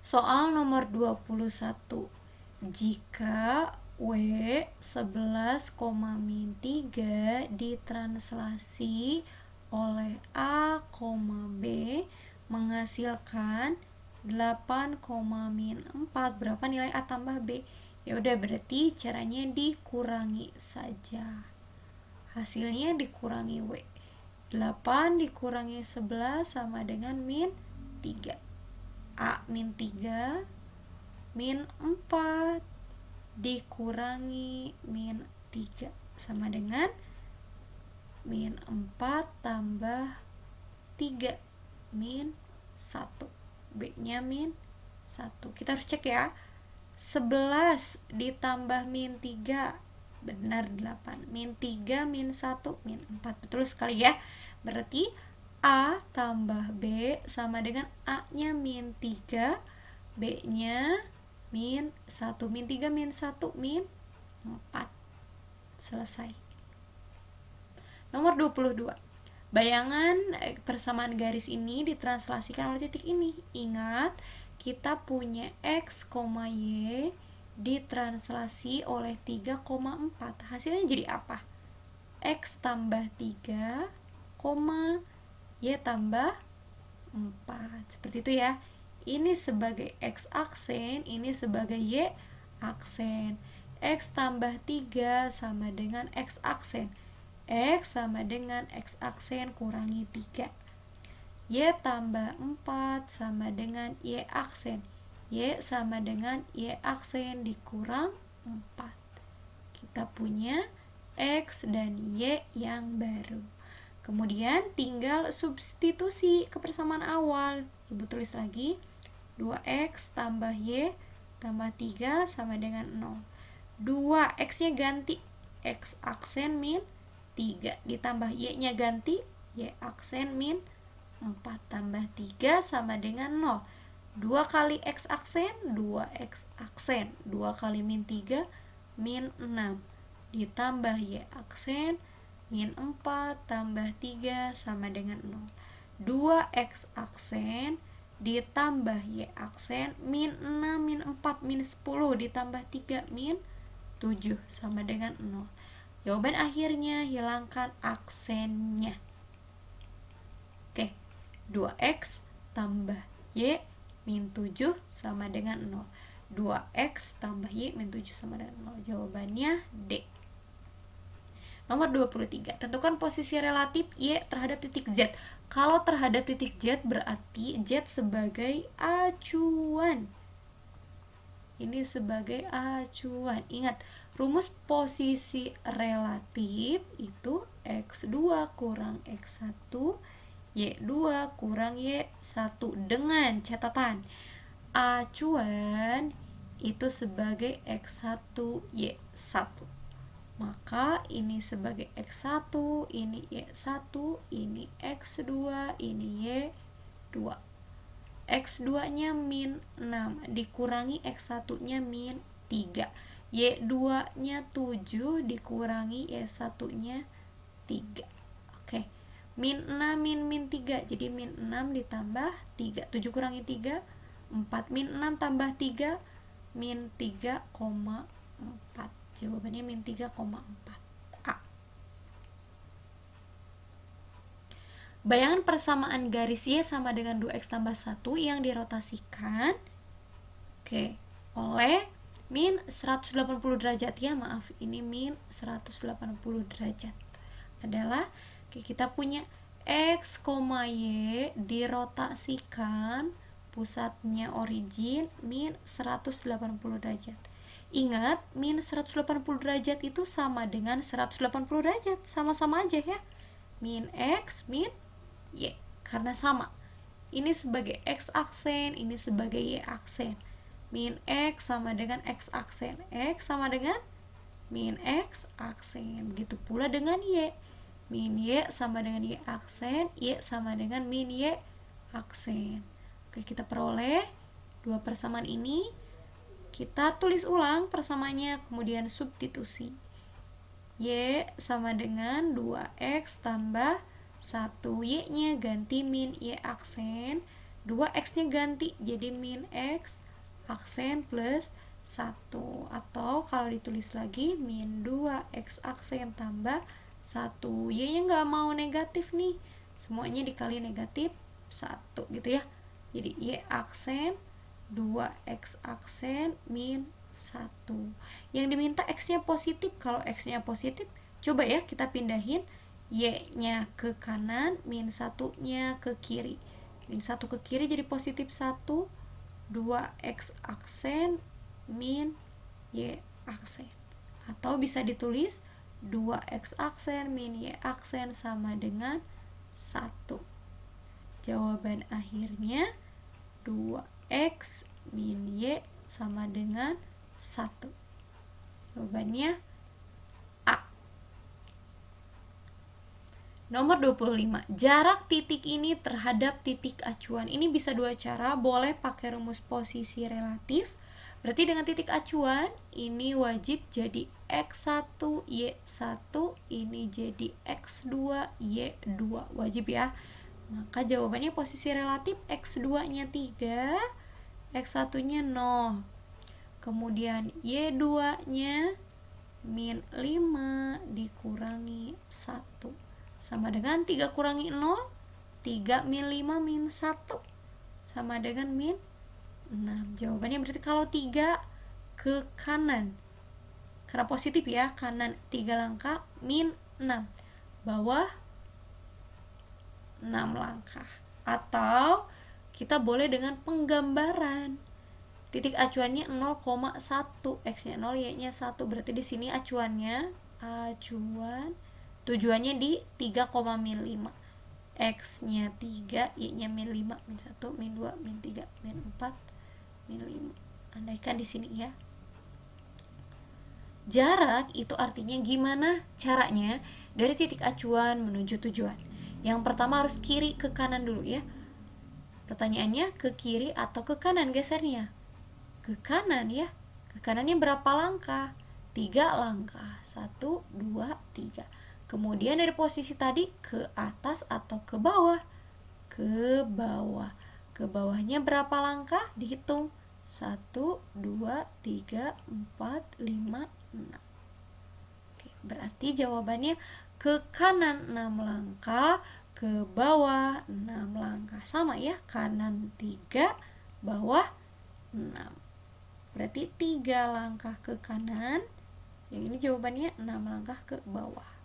Soal nomor 21. Jika W 11, min 3 ditranslasi oleh A, B menghasilkan 8, min 4, berapa nilai A tambah B? Ya udah, berarti caranya dikurangi saja. Hasilnya dikurangi W. 8 dikurangi 11 sama dengan min 3. A min 3 min 4 dikurangi min 3 sama dengan min 4 tambah 3 min 1. B nya min 1. Kita harus cek ya. 11 ditambah min 3 benar 8. Min 3 min 1 min 4. Betul sekali ya. Berarti A tambah B sama dengan A nya min 3, B nya min 1. Min 3 min 1 min 4. Selesai. Nomor 22. Bayangan persamaan garis ini ditranslasikan oleh titik ini. Ingat, kita punya X, Y ditranslasi oleh 3,4. Hasilnya jadi apa? X tambah 3, Y tambah 4. Seperti itu ya. Ini sebagai X aksen, ini sebagai Y aksen. X tambah 3 sama dengan X aksen. X sama dengan X aksen kurangi 3. Y tambah 4 sama dengan Y aksen. Y sama dengan Y aksen dikurang 4. Kita punya X dan Y yang baru. Kemudian tinggal substitusi ke persamaan awal. Ibu tulis lagi, 2X tambah Y tambah 3 sama dengan 0. 2, X-nya ganti X aksen min 3 ditambah Y-nya ganti Y aksen min 4 tambah 3 sama dengan 0. 2 kali X aksen, 2X aksen. 2 kali min 3 min 6 ditambah Y aksen min 4 tambah 3 sama dengan 0. 2X aksen ditambah Y aksen min 6 min 4 min 10 ditambah 3 min 7 sama dengan 0. Jawaban akhirnya hilangkan aksennya. Oke, 2X tambah Y min 7 sama dengan 0. 2X tambah Y min 7 sama dengan 0. Jawabannya D. Nomor 23. Tentukan posisi relatif Y terhadap titik Z. Kalau terhadap titik Z berarti Z sebagai acuan. Ini sebagai acuan. Ingat, rumus posisi relatif itu X2 kurang X1, Y2 kurang Y1 dengan catatan acuan itu sebagai X1, Y1. Maka ini sebagai X1, ini Y1, ini X2, ini Y2. X2-nya min 6 dikurangi X1-nya min 3. Y2-nya 7 dikurangi Y1-nya 3. Oke. Min 6 min 3. Jadi min 6 ditambah 3. 7 kurangi 3, 4. Min 6 tambah 3, min 3,4. Jawabannya min 3,4. Bayangan persamaan garis Y sama dengan 2X tambah 1 yang dirotasikan oleh min 180 derajat ya, maaf, ini min 180 derajat adalah kita punya X, Y dirotasikan pusatnya origin min 180 derajat. Ingat, min 180 derajat itu sama dengan 180 derajat, sama-sama aja ya. Min X, min Y, karena sama. Ini sebagai X aksen, ini sebagai Y aksen. Min X sama dengan X aksen. X sama dengan min X aksen. Begitu pula dengan Y. Min Y sama dengan Y aksen, Y sama dengan min Y aksen. Oke, kita peroleh dua persamaan ini. Kita tulis ulang persamaannya, kemudian substitusi. Y sama dengan 2X tambah 1, Y-nya ganti min Y aksen 2x nya ganti jadi min x aksen plus 1, atau kalau ditulis lagi min 2x aksen tambah 1. Y nya nggak mau negatif nih, semuanya dikali negatif 1 gitu ya. Jadi Y aksen 2x aksen min 1. Yang diminta x nya positif. Kalau x nya positif, coba ya kita pindahin Y nya ke kanan, min 1 nya ke kiri. Min 1 ke kiri jadi positif 1, 2x aksen min Y aksen. Atau bisa ditulis 2x aksen min Y aksen sama dengan 1. Jawaban akhirnya 2x min Y sama dengan 1. Jawabannya A. Nomor 25. Jarak titik ini terhadap titik acuan. Ini bisa dua cara, boleh pakai rumus posisi relatif. Berarti dengan titik acuan ini wajib jadi x1 y1, ini jadi x2 y2, wajib ya. Maka jawabannya posisi relatif, x2 nya 3, x1 nya 0. Kemudian y2 nya min 5 dikurangi 1 sama dengan 3 kurangi 0, 3 min 5 min 1 sama dengan min 6. Jawabannya berarti kalau 3 ke kanan, karena positif ya, kanan 3 langkah, min 6, bawah 6 langkah. Atau kita boleh dengan penggambaran. Titik acuannya 0,1, x-nya 0, y-nya 1. Berarti di sini acuan tujuannya di 3, min 5. X-nya 3, y-nya min 5, min 1, min 2, min 3, min 4, min 5. Andaikan di sini ya. Jarak itu artinya gimana caranya dari titik acuan menuju tujuan. Yang pertama harus kiri ke kanan dulu ya. Pertanyaannya ke kiri atau ke kanan gesernya? Ke kanan ya. Ke kanannya berapa langkah? 3 langkah. 1, 2, 3. Kemudian dari posisi tadi ke atas atau ke bawah? Ke bawah. Ke bawahnya berapa langkah? Dihitung. 1, 2, 3, 4, 5, 6. Oke, berarti jawabannya ke kanan 6 langkah, ke bawah 6 langkah. Sama ya, kanan 3, bawah 6. Berarti 3 langkah ke kanan. Yang ini jawabannya 6 langkah ke bawah.